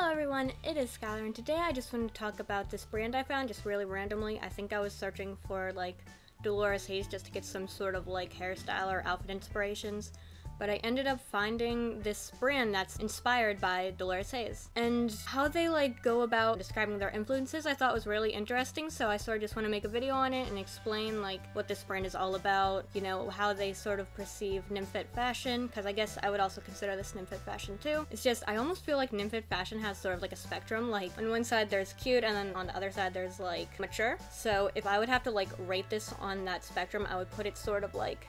Hello everyone, it is Skylar, and today I just wanted to talk about this brand I found just really randomly. I think I was searching for like Dolores Haze just to get some sort of like hairstyle or outfit inspirations, but I ended up finding this brand that's inspired by Dolores Haze. And how they like go about describing their influences I thought was really interesting, so I sort of just want to make a video on it and explain like what this brand is all about, you know, how they sort of perceive Nymphet fashion, because I guess I would also consider this Nymphet fashion too. It's just, I almost feel like Nymphet fashion has sort of like a spectrum, like on one side there's cute and then on the other side there's like mature. So if I would have to like rate this on that spectrum, I would put it sort of like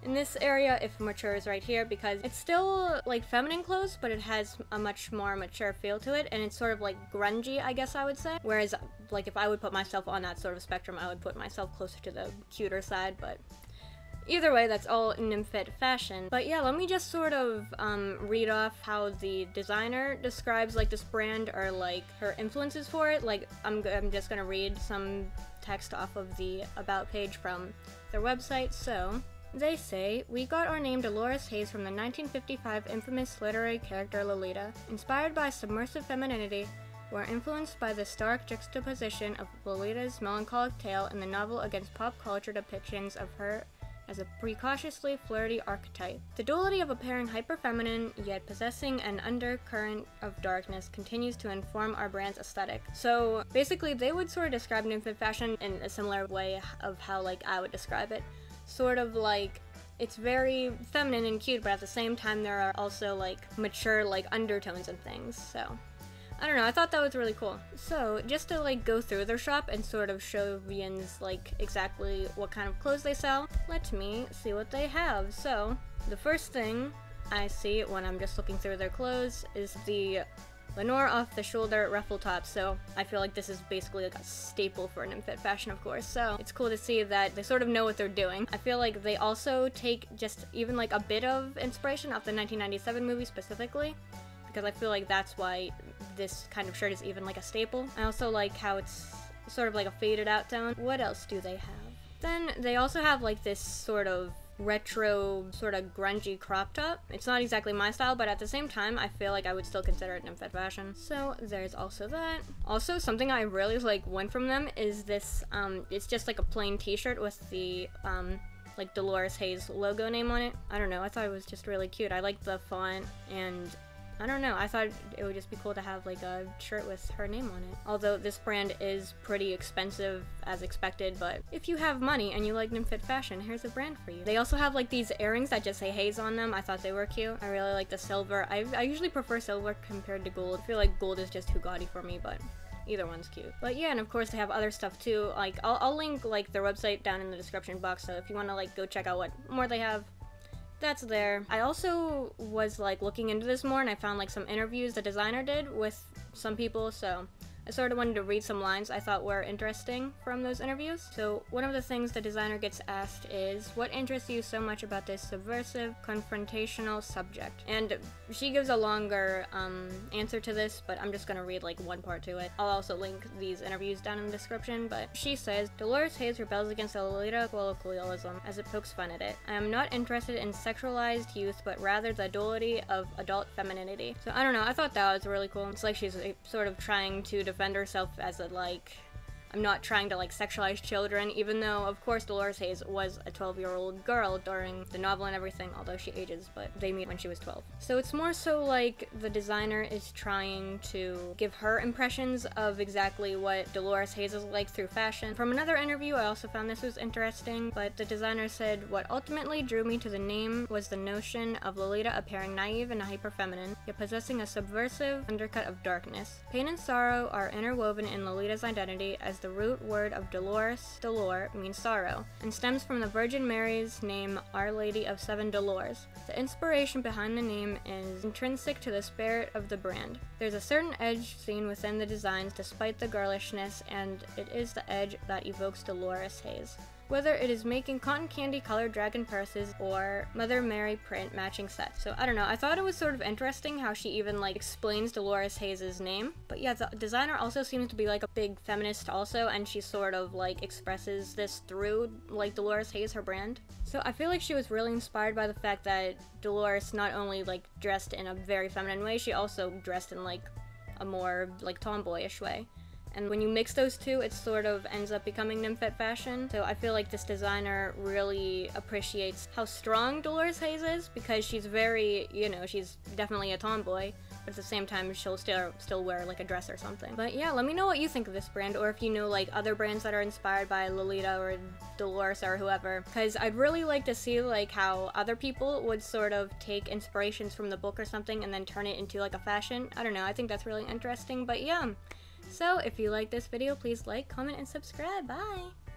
in this area if mature is right here, because it's still like feminine clothes, but it has a much more mature feel to it, and it's sort of like grungy, I guess I would say. Whereas like if I would put myself on that sort of spectrum, I would put myself closer to the cuter side, but either way, that's all Nymphet fashion. But yeah, let me just sort of read off how the designer describes like this brand, or like her influences for it. Like I'm just gonna read some text off of the about page from their website. So they say, "We got our name Dolores Haze from the 1955 infamous literary character Lolita. Inspired by submersive femininity, we're influenced by the stark juxtaposition of Lolita's melancholic tale in the novel against pop culture depictions of her as a precociously flirty archetype. The duality of appearing hyper-feminine, yet possessing an undercurrent of darkness, continues to inform our brand's aesthetic." So basically, they would sort of describe Nymphet fashion in a similar way of how like I would describe it. Sort of like, it's very feminine and cute, but at the same time there are also like mature like undertones and things. So I don't know, I thought that was really cool. So just to like go through their shop and sort of show viewers like exactly what kind of clothes they sell, let me see what they have. So the first thing I see when I'm just looking through their clothes is the Lenore off-the-shoulder ruffle top. So I feel like this is basically like a staple for Nymphet fashion, of course, so it's cool to see that they sort of know what they're doing. I feel like they also take just even like a bit of inspiration off the 1997 movie specifically, because I feel like that's why this kind of shirt is even like a staple. I also like how it's sort of like a faded out tone. What else do they have? Then they also have like this sort of retro, sort of grungy crop top. It's not exactly my style, but at the same time, I feel like I would still consider it Nymphet fashion. So there's also that. Also, something I really like went from them is this, it's just like a plain t-shirt with the, like Dolores Haze logo name on it. I don't know, I thought it was just really cute. I like the font, and I don't know, I thought it would just be cool to have like a shirt with her name on it. Although this brand is pretty expensive as expected, but if you have money and you like Nymphet fashion, here's a brand for you. They also have like these earrings that just say Haze on them. I thought they were cute. I really like the silver. I usually prefer silver compared to gold. I feel like gold is just too gaudy for me, but either one's cute. But yeah, and of course they have other stuff too. Like I'll link like their website down in the description box, so if you want to like go check out what more they have, that's there. I also was like looking into this more, and I found like some interviews the designer did with some people, so I sort of wanted to read some lines I thought were interesting from those interviews. So one of the things the designer gets asked is, "What interests you so much about this subversive, confrontational subject?" And she gives a longer answer to this, but I'm just gonna read like one part to it. I'll also link these interviews down in the description, but she says, "Dolores Haze rebels against the Lolita colloquialism as it pokes fun at it. I am not interested in sexualized youth, but rather the duality of adult femininity." So I don't know, I thought that was really cool. It's like she's sort of trying to defend herself as a like, I'm not trying to like sexualize children, even though of course Dolores Haze was a 12-year-old girl during the novel and everything, although she ages, but they meet when she was 12. So it's more so like the designer is trying to give her impressions of exactly what Dolores Haze is like through fashion. From another interview, I also found this was interesting, but the designer said, "What ultimately drew me to the name was the notion of Lolita appearing naive and hyper-feminine, yet possessing a subversive undercut of darkness. Pain and sorrow are interwoven in Lolita's identity, as the root word of Dolores, dolor, means sorrow, and stems from the Virgin Mary's name, Our Lady of Seven Dolors. The inspiration behind the name is intrinsic to the spirit of the brand. There's a certain edge seen within the designs despite the girlishness, and it is the edge that evokes Dolores Haze. Whether it is making cotton candy colored dragon purses or Mother Mary print matching sets." So I don't know, I thought it was sort of interesting how she even like explains Dolores Haze's name. But yeah, the designer also seems to be like a big feminist also, and she sort of like expresses this through like Dolores Haze, her brand. So I feel like she was really inspired by the fact that Dolores not only like dressed in a very feminine way, she also dressed in like a more like tomboyish way. And when you mix those two, it sort of ends up becoming Nymphet fashion. So I feel like this designer really appreciates how strong Dolores Haze is, because she's very, you know, she's definitely a tomboy, but at the same time she'll still wear like a dress or something. But yeah, let me know what you think of this brand, or if you know like other brands that are inspired by Lolita or Dolores or whoever, because I'd really like to see like how other people would sort of take inspirations from the book or something and then turn it into like a fashion. I don't know, I think that's really interesting. But yeah, so if you like this video, please like, comment, and subscribe. Bye!